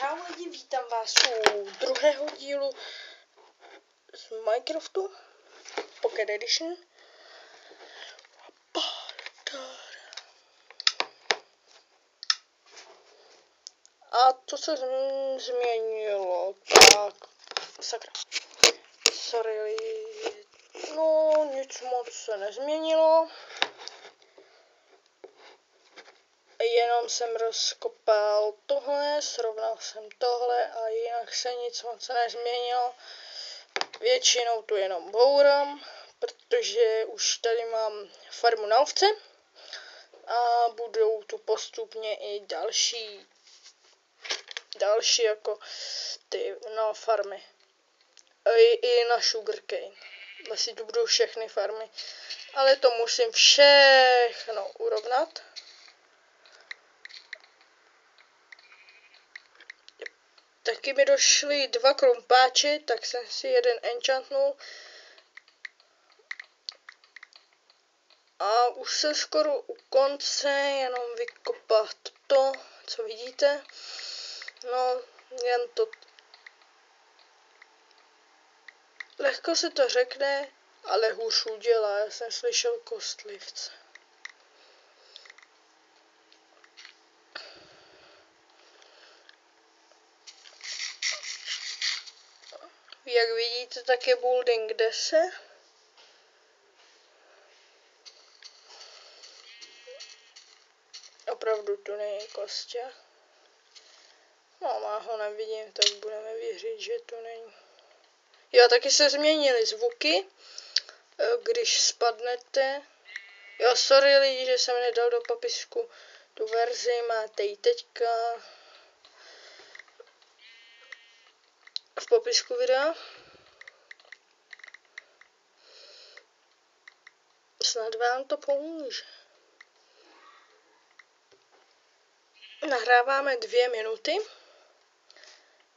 Čau lidi, vítám vás u druhého dílu z Minecraftu Pocket Edition. A to se změnilo, tak sakra, sorry, no nic moc se nezměnilo. Jenom jsem rozkopal tohle, srovnal jsem tohle a jinak se nic moc nezměnilo. Většinou tu jenom bourám, protože už tady mám farmu na ovce a budou tu postupně i další jako ty farmy. I na sugarcane. Vlastně tu budou všechny farmy, ale to musím všechno urovnat. Taky mi došly 2 krumpáče, tak jsem si jeden enchantnul. A už jsem skoro u konce, jenom vykopat to, co vidíte. No, jen to. Lehko se to řekne, ale hůř udělá. Já jsem slyšel kostlivce. Jak vidíte, tak je building 10. Opravdu tu není kostě. No, já ho nevidím, tak budeme věřit, že tu není. Jo, taky se změnily zvuky, když spadnete. Jo, sorry lidi, že jsem nedal do popisku tu verzi, máte ji teďka v popisku videa. Snad vám to pomůže. Nahráváme 2 minuty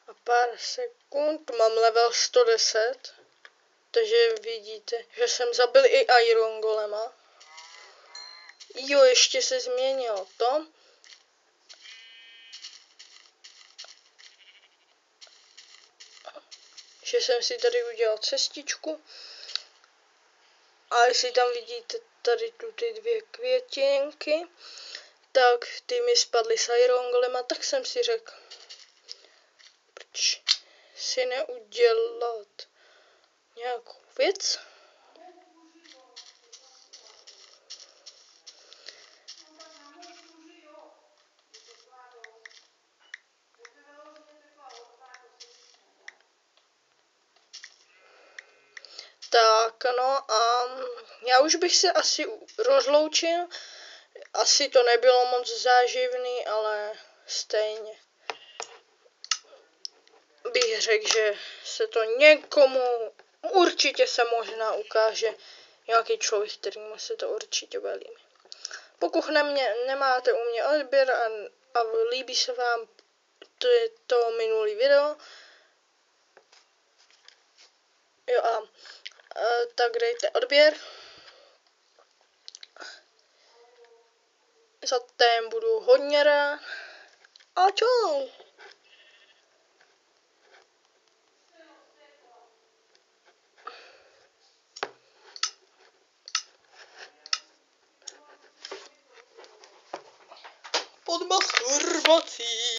a pár sekund, mám level 110, takže vidíte, že jsem zabil i Iron Golema. Jo, ještě se změnilo to, že jsem si tady udělal cestičku a jestli tam vidíte tady tu ty 2 květinky, tak ty mi spadly s Iron Golema, tak jsem si řekl, proč si neudělat nějakou věc. Tak no a já už bych se asi rozloučil. Asi to nebylo moc záživný, ale stejně bych řekl, že se to někomu určitě se možná ukáže nějaký člověk, kterýmu se to určitě bude líbit. Pokud nemáte u mě odběr a líbí se vám to minulý video, jo a tak dejte odběr. Za ten budu hodně rád. A čau. Pod masturbací.